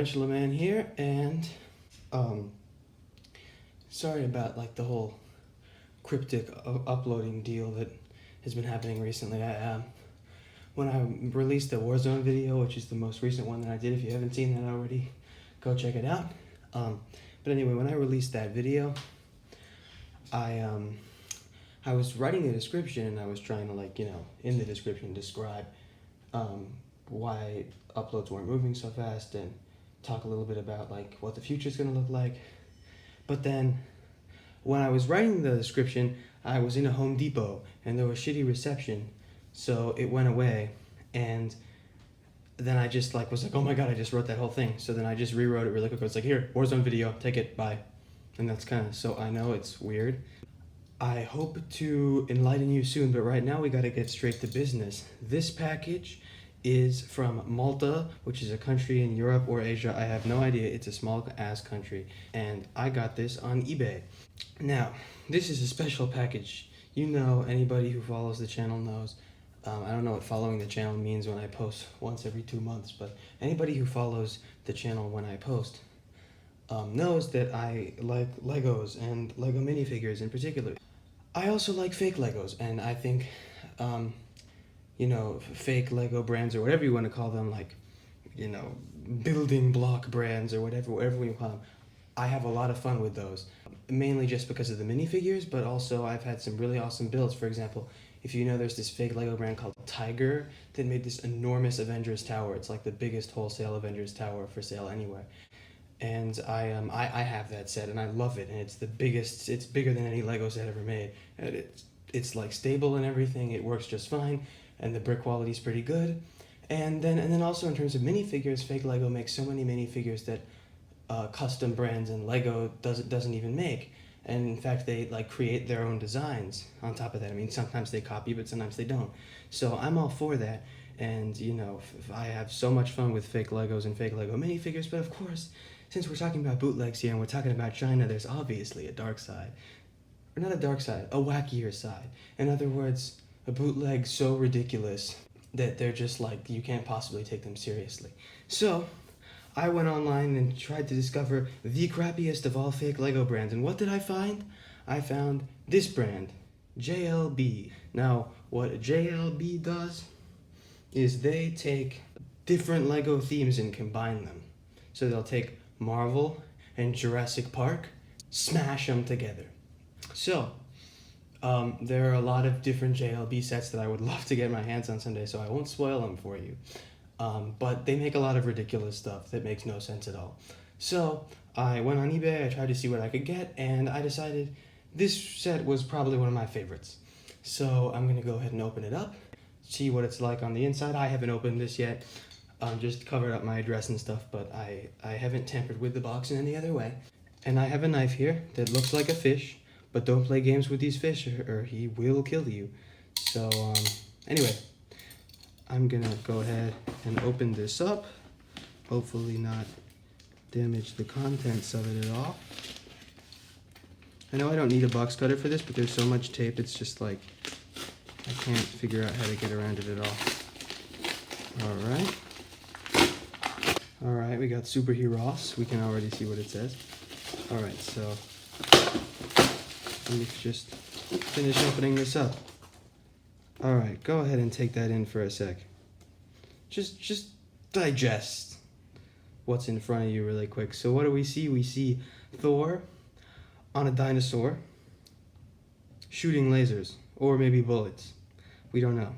Tarantula Man here, and sorry about like the whole cryptic uploading deal that has been happening recently. When I released the Warzone video, which is the most recent one that I did, if you haven't seen that already, go check it out. But anyway, when I released that video, I was writing the description, and I was trying to, like, in the description describe why uploads weren't moving so fast and talk a little bit about like what the future is going to look like. But then when I was writing the description, I was in a Home Depot and there was shitty reception, so it went away. And then I just was like, oh my god, I just wrote that whole thing. So then I just rewrote it really quick. It's like, here, Warzone video, take it, bye. And that's kind of, so I know it's weird. I hope to enlighten you soon, but right now we got to get straight to business. This package is from Malta, which is a country in Europe or Asia. I have no idea. It's a small ass country. And I got this on eBay. Now, this is a special package. Anybody who follows the channel knows. I don't know what following the channel means when I post once every 2 months, but anybody who follows the channel when I post knows that I like Legos and Lego minifigures in particular. I also like fake Legos, and I think, fake Lego brands or whatever you want to call them, building block brands or whatever you call them. I have a lot of fun with those, mainly just because of the minifigures, but also I've had some really awesome builds. For example, if you know, there's this fake Lego brand called Tiger that made this enormous Avengers tower. It's like the biggest wholesale Avengers tower for sale anywhere. And I have that set and I love it, and it's the biggest. It's bigger than any Lego set ever made, and it's like stable and everything. It works just fine, and the brick quality is pretty good. And then also in terms of minifigures, fake Lego makes so many minifigures that custom brands and Lego doesn't even make. And in fact, they create their own designs on top of that. I mean, sometimes they copy, but sometimes they don't. So I'm all for that. And I have so much fun with fake Legos and fake Lego minifigures. But of course, since we're talking about bootlegs here and we're talking about China, there's obviously a dark side. Or not a dark side, a wackier side. In other words, a bootleg so ridiculous that they're just you can't possibly take them seriously. So I went online and tried to discover the crappiest of all fake Lego brands. And what did I find? I found this brand, JLB. Now, what JLB does is they take different Lego themes and combine them. So they'll take Marvel and Jurassic Park, smash them together. So there are a lot of different JLB sets that I would love to get my hands on someday, so I won't spoil them for you. But they make a lot of ridiculous stuff that makes no sense at all. So I went on eBay, I tried to see what I could get, and I decided this set was probably one of my favorites. So I'm going to go ahead and open it up, see what it's like on the inside. I haven't opened this yet. Just covered up my address and stuff, but I haven't tampered with the box in any other way. And I have a knife here that looks like a fish, but don't play games with these fish or he will kill you. So anyway, I'm gonna go ahead and open this up, hopefully not damage the contents of it at all. I know I don't need a box cutter for this, but there's so much tape, it's just I can't figure out how to get around it at all. Alright, we got Superheroes. We can already see what it says. Alright, so let me just finish opening this up. Alright, go ahead and take that in for a sec. Just digest what's in front of you really quick. So what do we see? We see Thor on a dinosaur shooting lasers, or maybe bullets. We don't know.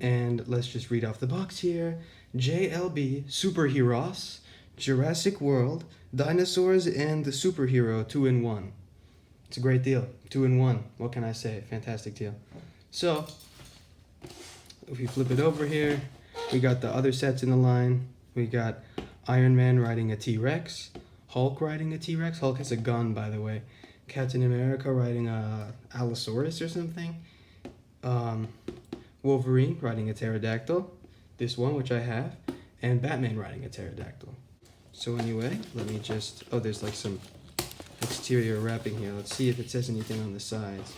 And let's just read off the box here. JLB, Superheroes, Jurassic World, Dinosaurs, and the Superhero 2-in-1. It's a great deal. 2-in-1. What can I say? Fantastic deal. So, if we flip it over here, we got the other sets in the line. We got Iron Man riding a T-Rex, Hulk riding a T-Rex. Hulk has a gun, by the way. Captain America riding a Allosaurus or something. Wolverine riding a pterodactyl, this one, which I have, and Batman riding a pterodactyl. So anyway, let me just, there's some exterior wrapping here. Let's see if it says anything on the sides.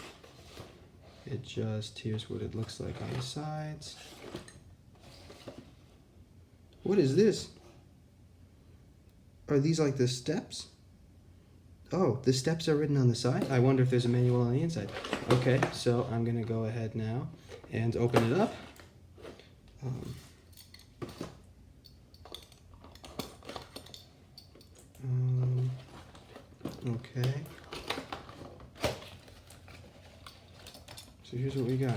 Here's what it looks like on the sides. What is this? Are these like the steps? Oh, the steps are written on the side? I wonder if there's a manual on the inside. Okay, so I'm gonna go ahead now and open it up. Okay. So here's what we got.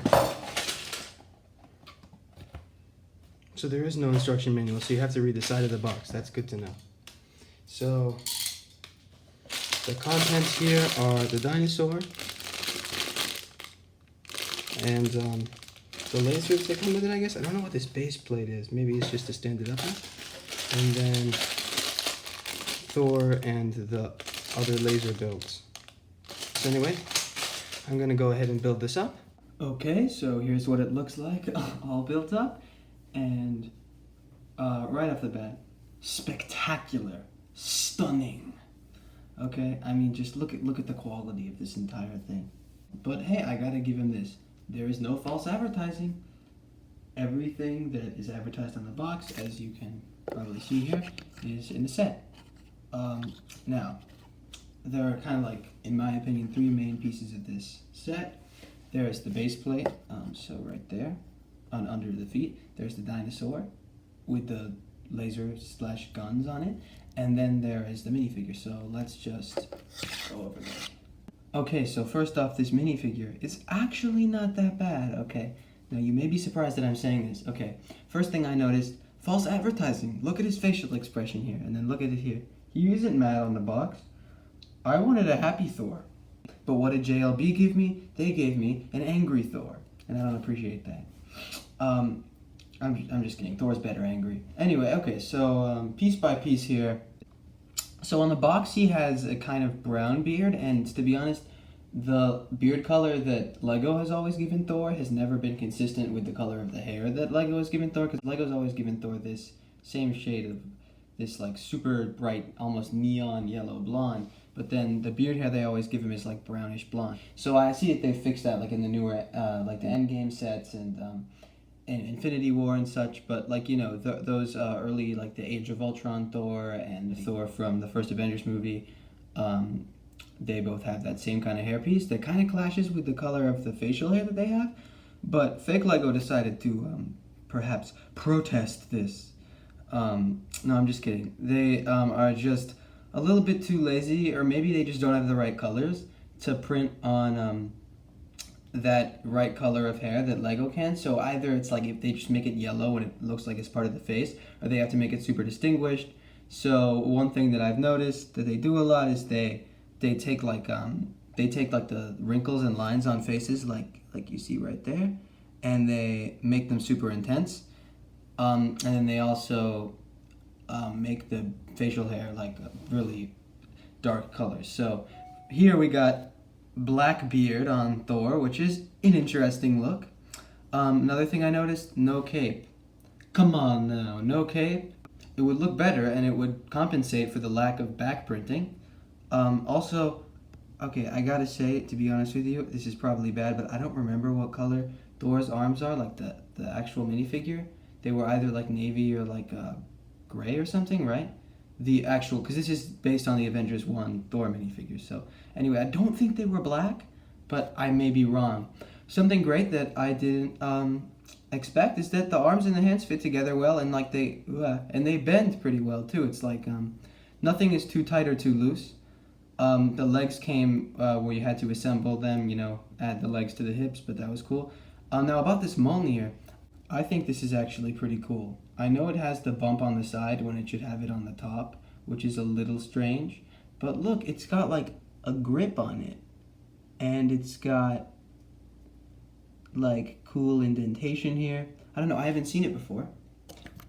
So there is no instruction manual, so you have to read the side of the box. That's good to know. So the contents here are the dinosaur and the lasers that come with it, I guess. I don't know what this base plate is. Maybe it's just to stand it up with. And then Thor and the other laser builds. So anyway, I'm gonna go ahead and build this up. Okay, so here's what it looks like all built up. And right off the bat, spectacular, stunning. Okay, I mean, just look at the quality of this entire thing. But hey, I gotta give him this. There is no false advertising. Everything that is advertised on the box, as you can probably see here, is in the set. Now, there are kind of like, in my opinion, three main pieces of this set. There's the base plate, so right there, under the feet. There's the dinosaur with the laser / guns on it. And then there is the minifigure, so let's just go over there. Okay, so first off, this minifigure, it's actually not that bad, okay? Now, you may be surprised that I'm saying this. Okay, first thing I noticed, false advertising. Look at his facial expression here, and then look at it here. He isn't mad on the box. I wanted a happy Thor. But what did JLB give me? They gave me an angry Thor, and I don't appreciate that. I'm just kidding. Thor's better angry. Anyway, okay, so piece by piece here. So on the box, he has a kind of brown beard, and to be honest, the beard color that Lego has always given Thor has never been consistent with the color of the hair that Lego has given Thor, because Lego's always given Thor this same shade of this like super bright, almost neon yellow blonde, but then the beard hair they always give him is like brownish blonde. So I see that they fixed that like in the newer, like the Endgame sets and Infinity War and such, but like, you know, those early, like the Age of Ultron Thor and Thor from the first Avengers movie, they both have that same kind of hairpiece that kind of clashes with the color of the facial hair that they have, but fake Lego decided to perhaps protest this. No, I'm just kidding. They are just a little bit too lazy, or maybe they just don't have the right colors to print on that right color of hair that Lego can. So either it's like if they just make it yellow and it looks like it's part of the face, or they have to make it super distinguished. So one thing that I've noticed that they do a lot is they take like the wrinkles and lines on faces like you see right there, and they make them super intense. And then they also make the facial hair like really dark colors. So here we got black beard on Thor, which is an interesting look. Another thing I noticed, no cape. Come on now, no cape. It would look better and it would compensate for the lack of back printing. Also, okay, I gotta say, to be honest with you, this is probably bad, but I don't remember what color Thor's arms are, like the actual minifigure. They were either like navy or like gray or something, right? The actual, because this is based on the Avengers 1 Thor minifigure. So anyway, I don't think they were black, but I may be wrong. Something great that I didn't expect is that the arms and the hands fit together well, and like they bend pretty well too. It's like nothing is too tight or too loose. The legs came where you had to assemble them, you know, add the legs to the hips, but that was cool. Now about this Mjolnir, I think this is actually pretty cool. I know it has the bump on the side when it should have it on the top, which is a little strange. But look, it's got like a grip on it. And it's got like cool indentation here. I don't know, I haven't seen it before.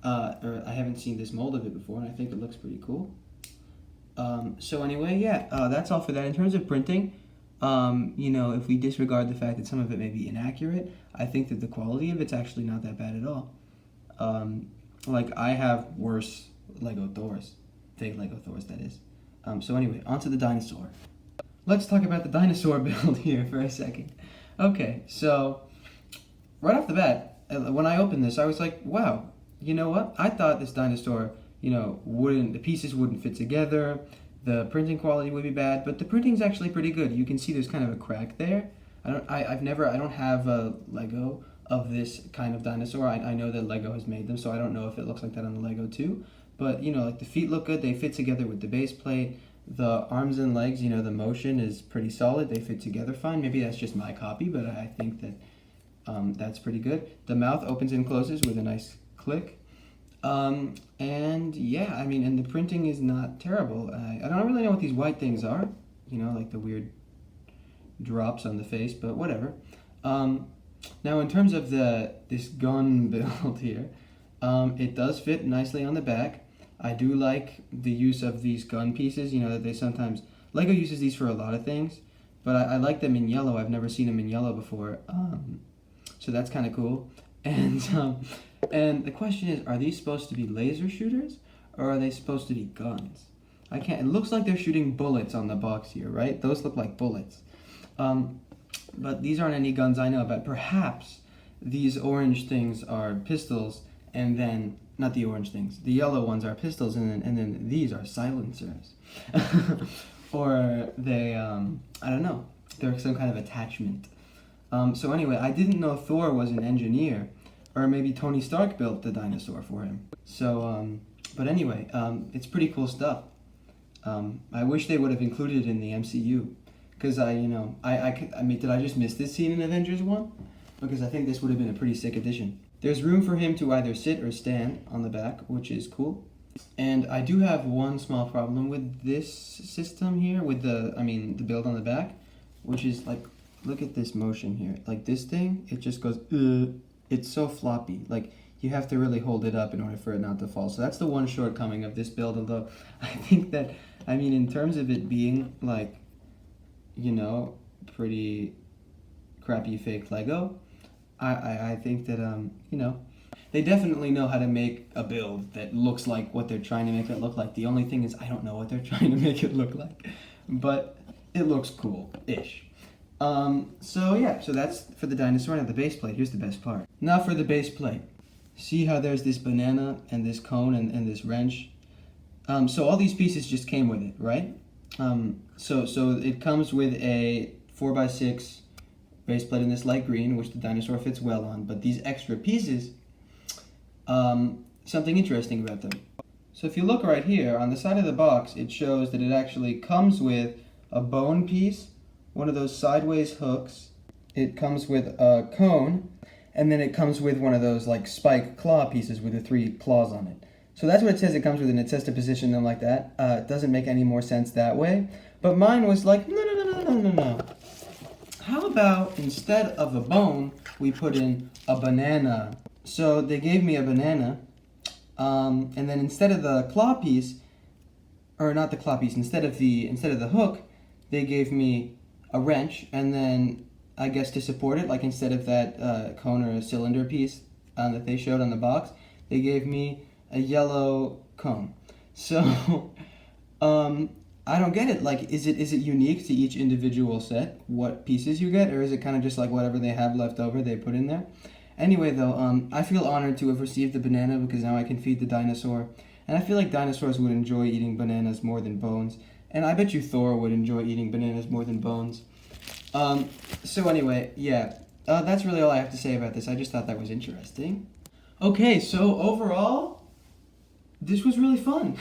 Or I haven't seen this mold of it before, and I think it looks pretty cool. So anyway, yeah, that's all for that. In terms of printing, you know, if we disregard the fact that some of it may be inaccurate, I think that the quality of it's actually not that bad at all. Like, I have worse Lego Thors. Fake Lego Thors, that is. So anyway, onto the dinosaur. Let's talk about the dinosaur build here for a second. Okay, so right off the bat, when I opened this, I was like, wow, you know what? I thought this dinosaur the pieces wouldn't fit together, the printing quality would be bad, but the printing's actually pretty good. You can see there's kind of a crack there. I don't have a Lego of this kind of dinosaur. I know that Lego has made them, so I don't know if it looks like that on the Lego too. But, like the feet look good, they fit together with the base plate. The arms and legs, the motion is pretty solid. They fit together fine. Maybe that's just my copy, but I think that that's pretty good. The mouth opens and closes with a nice click. And yeah, and the printing is not terrible. I don't really know what these white things are, like the weird drops on the face, but whatever. Now in terms of this gun build here, it does fit nicely on the back. I do like the use of these gun pieces, that they sometimes, Lego uses these for a lot of things, but I like them in yellow. I've never seen them in yellow before, so that's kind of cool. And the question is, are these supposed to be laser shooters, or are they supposed to be guns? It looks like they're shooting bullets on the box here, right? Those look like bullets. But these aren't any guns I know about. Perhaps these orange things are pistols, and then, not the orange things, the yellow ones are pistols, and then these are silencers. Or they, I don't know, they're some kind of attachment. So anyway, I didn't know Thor was an engineer, or maybe Tony Stark built the dinosaur for him. So, but anyway, it's pretty cool stuff. I wish they would have included it in the MCU. Because did I just miss this scene in Avengers 1? Because I think this would have been a pretty sick addition. There's room for him to either sit or stand on the back, which is cool. And I do have one small problem with this system here, with the build on the back, which is like, look at this motion here. Like this thing, it just goes, it's so floppy. Like, you have to really hold it up in order for it not to fall. So that's the one shortcoming of this build, although I think that, in terms of it being like, pretty crappy fake Lego, I think that, they definitely know how to make a build that looks like what they're trying to make it look like. The only thing is, I don't know what they're trying to make it look like, but it looks cool-ish. So that's for the dinosaur. Now the base plate, here's the best part. Now for the base plate. See how there's this banana and this cone and this wrench? So all these pieces just came with it, right? So it comes with a 4x6 base plate in this light green, which the dinosaur fits well on, but these extra pieces, something interesting about them. So if you look right here, on the side of the box, it shows that it actually comes with a bone piece, one of those sideways hooks, it comes with a cone, and then it comes with one of those like spike claw pieces with the 3 claws on it. So that's what it says it comes with, and it says to position them like that. It doesn't make any more sense that way. But mine was like, no. How about instead of a bone, we put in a banana? So they gave me a banana, and then instead of the claw piece, or not the claw piece, instead of the hook, they gave me a wrench, and then I guess to support it, like instead of that cone or cylinder piece that they showed on the box, they gave me a yellow cone. So I don't get it. Like, is it unique to each individual set what pieces you get, or is it kind of just like whatever they have left over they put in there? Anyway, though, I feel honored to have received the banana because now I can feed the dinosaur, and I feel like dinosaurs would enjoy eating bananas more than bones, and I bet you Thor would enjoy eating bananas more than bones. So anyway, yeah, that's really all I have to say about this. I just thought that was interesting. Okay, so overall, this was really fun.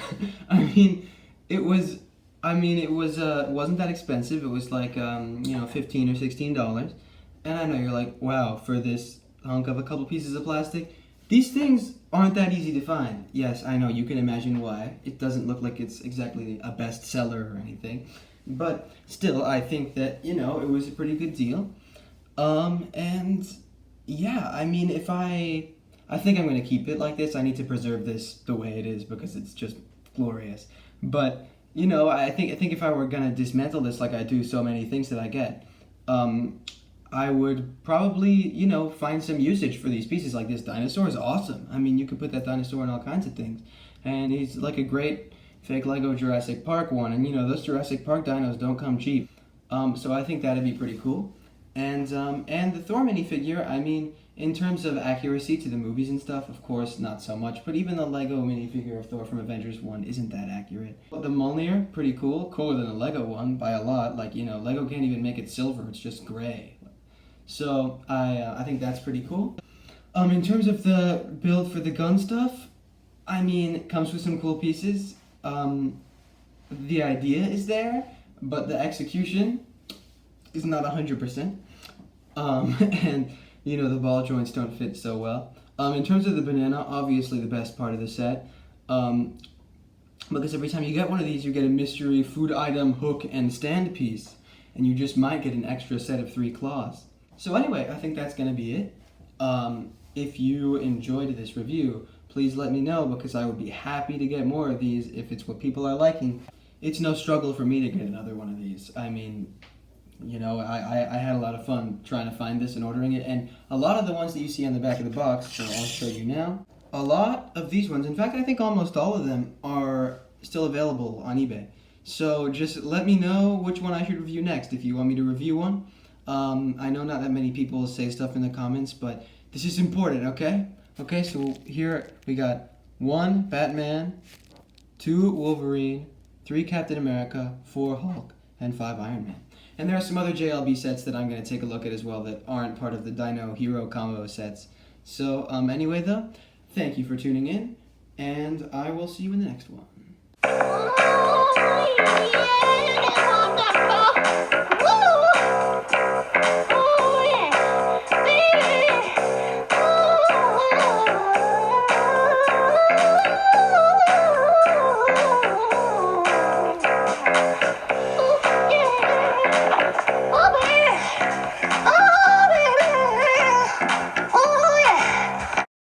It wasn't that expensive. It was like, $15 or $16. And I know you're like, wow, for this hunk of a couple pieces of plastic, these things aren't that easy to find. Yes, I know, you can imagine why. It doesn't look like it's exactly a bestseller or anything. But still, I think that, it was a pretty good deal. And yeah, I think I'm going to keep it like this. I need to preserve this the way it is because it's just glorious. But, I think if I were going to dismantle this like I do so many things that I get, I would probably, find some usage for these pieces. Like, this dinosaur is awesome. You could put that dinosaur in all kinds of things. And he's like a great fake Lego Jurassic Park one. And, those Jurassic Park dinos don't come cheap. So I think that'd be pretty cool. And the Thor minifigure, In terms of accuracy to the movies and stuff, of course, not so much. But even the Lego minifigure of Thor from Avengers 1 isn't that accurate. But the Mjolnir, pretty cool. Cooler than the Lego one by a lot. Like, Lego can't even make it silver. It's just gray. So I think that's pretty cool. In terms of the build for the gun stuff, I mean, it comes with some cool pieces. The idea is there, but the execution is not 100%. And the ball joints don't fit so well. In terms of the banana, obviously the best part of the set. Because every time you get one of these, you get a mystery food item, hook, and stand piece. And you just might get an extra set of 3 claws. So anyway, I think that's going to be it. If you enjoyed this review, please let me know, because I would be happy to get more of these if it's what people are liking. It's no struggle for me to get another one of these. I mean, I had a lot of fun trying to find this and ordering it, and a lot of the ones that you see on the back of the box, so I'll show you now. A lot of these ones, in fact, I think almost all of them are still available on eBay. So just let me know which one I should review next if you want me to review one. I know not that many people say stuff in the comments, but this is important, okay? Okay, so here we got 1 Batman, 2 Wolverine, 3 Captain America, 4 Hulk, and 5 Iron Man. And there are some other JLB sets that I'm going to take a look at as well that aren't part of the Dino Hero combo sets. So anyway though, thank you for tuning in, and I will see you in the next one.